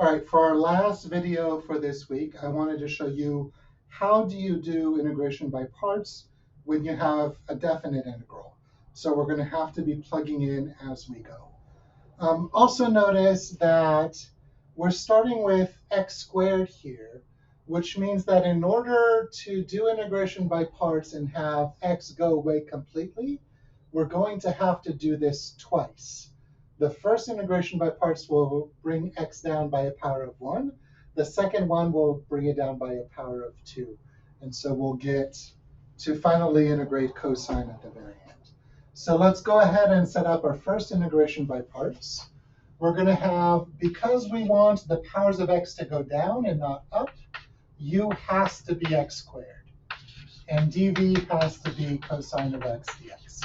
All right, for our last video for this week, I wanted to show you how do you do integration by parts when you have a definite integral. So we're going to have to be plugging in as we go. Also notice that we're starting with x squared here, which means that in order to do integration by parts and have x go away completely, we're going to have to do this twice. The first integration by parts will bring x down by a power of 1. The second one will bring it down by a power of 2. And so we'll get to finally integrate cosine at the very end. So let's go ahead and set up our first integration by parts. We're going to have, because we want the powers of x to go down and not up, u has to be x squared. And dv has to be cosine of x dx.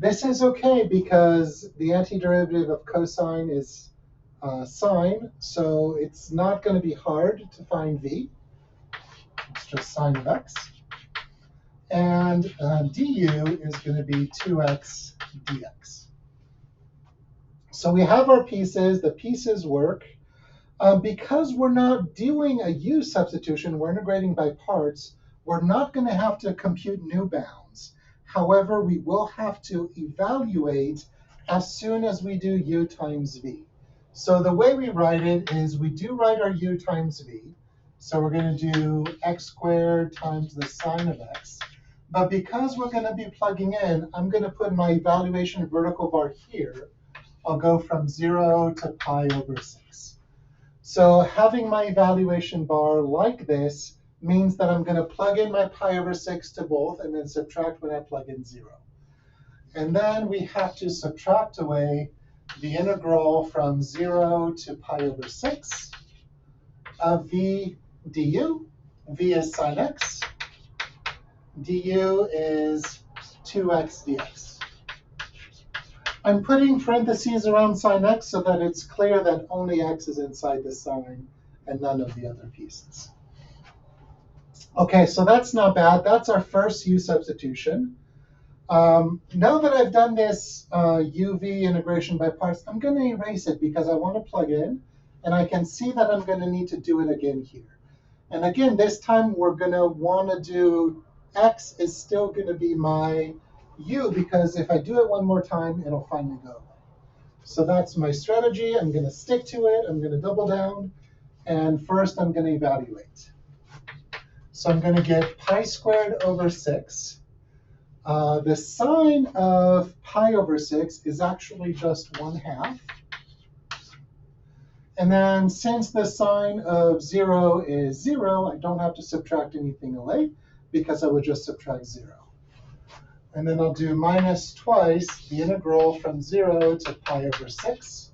This is OK because the antiderivative of cosine is sine, so it's not going to be hard to find v. It's just sine of x. And du is going to be 2x dx. So we have our pieces. The pieces work. Because we're not doing a u substitution, we're integrating by parts, we're not going to have to compute new bounds. However, we will have to evaluate as soon as we do u times v. So the way we write it is we do write our u times v. So we're going to do x squared times the sine of x. But because we're going to be plugging in, I'm going to put my evaluation vertical bar here. I'll go from 0 to pi over 6. So having my evaluation bar like this means that I'm going to plug in my pi over 6 to both and then subtract when I plug in 0. And then we have to subtract away the integral from 0 to pi over 6 of v du. V is sine x. Du is 2x dx. I'm putting parentheses around sine x so that it's clear that only x is inside the sine and none of the other pieces. OK, so that's not bad. That's our first u substitution. Now that I've done this uv integration by parts, I'm going to erase it because I want to plug in. And I can see that I'm going to need to do it again here. And again, this time we're going to want to do x is still going to be my u, because if I do it one more time, it'll finally go away. So that's my strategy. I'm going to stick to it. I'm going to double down. And first, I'm going to evaluate. So I'm going to get pi squared over 6. The sine of pi over 6 is actually just 1/2. And then since the sine of 0 is 0, I don't have to subtract anything away, because I would just subtract 0. And then I'll do minus twice the integral from 0 to pi over 6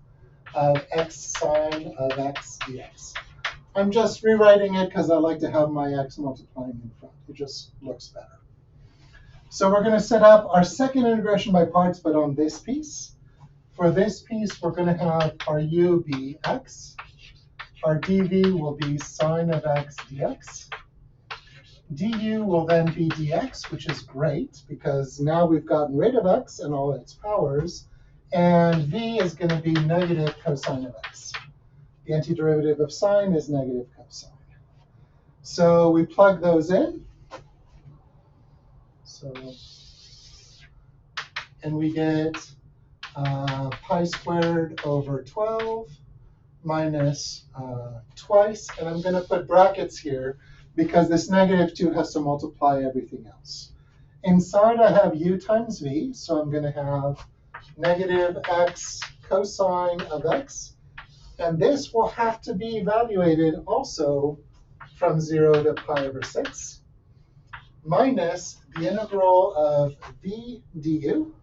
of x sine of x dx. I'm just rewriting it because I like to have my x multiplying in front. It just looks better. So we're going to set up our second integration by parts, but on this piece. For this piece, we're going to have our u be x. Our dv will be sine of x dx. du will then be dx, which is great, because now we've gotten rid of x and all its powers. And v is going to be negative cosine of x. The antiderivative of sine is negative cosine. So we plug those in. And we get pi squared over 12 minus twice. And I'm going to put brackets here because this negative 2 has to multiply everything else. Inside, I have u times v. So I'm going to have negative x cosine of x. And this will have to be evaluated also from 0 to pi over 6, minus the integral of v du.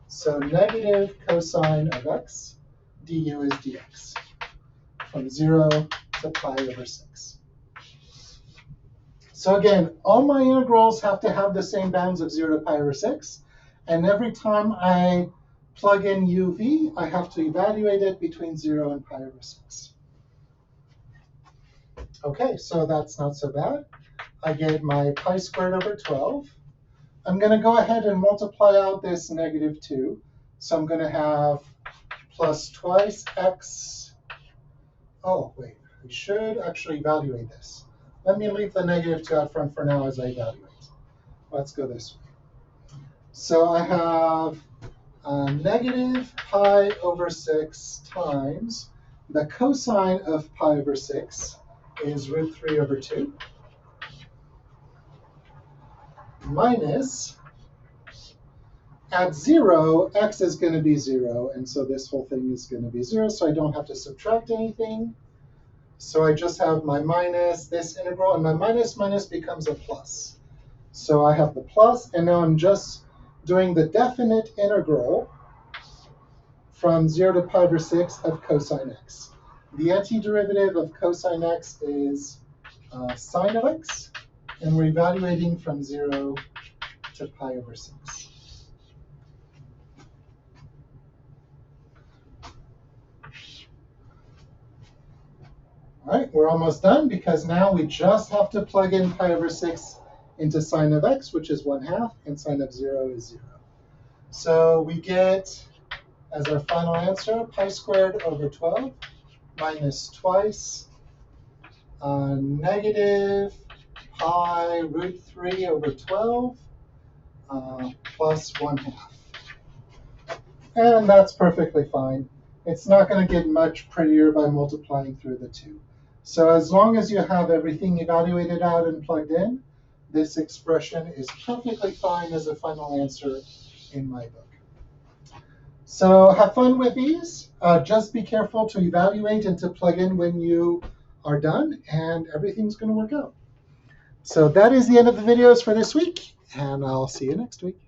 So negative cosine of x du is dx, from 0 to pi over 6. So again, all my integrals have to have the same bounds of 0 to pi over 6. And every time I plug in uv, I have to evaluate it between 0 and pi over 6. OK, so that's not so bad. I get my pi squared over 12. I'm going to go ahead and multiply out this negative 2. So I'm going to have plus twice x Oh, wait, I should actually evaluate this. Let me leave the -2 out front for now as I evaluate. Let's go this way. So I have negative pi over 6 times the cosine of pi over 6 is root 3 over 2 minus, at 0, x is going to be 0, and so this whole thing is going to be 0, so I don't have to subtract anything. So I just have my minus this integral, and my minus minus becomes a plus. So I have the plus, and now I'm just doing the definite integral from 0 to pi over 6 of cosine x. The antiderivative of cosine x is sine of x, and we're evaluating from 0 to pi over 6. All right, we're almost done because now we just have to plug in pi over 6 into sine of x, which is 1/2, and sine of 0 is 0. So we get, as our final answer, pi squared over 12 minus twice negative pi root 3 over 12 plus 1/2. And that's perfectly fine. It's not going to get much prettier by multiplying through the 2. So as long as you have everything evaluated out and plugged in, this expression is perfectly fine as a final answer in my book. So have fun with these. Just be careful to evaluate and to plug in when you are done, and everything's going to work out. So that is the end of the videos for this week, and I'll see you next week.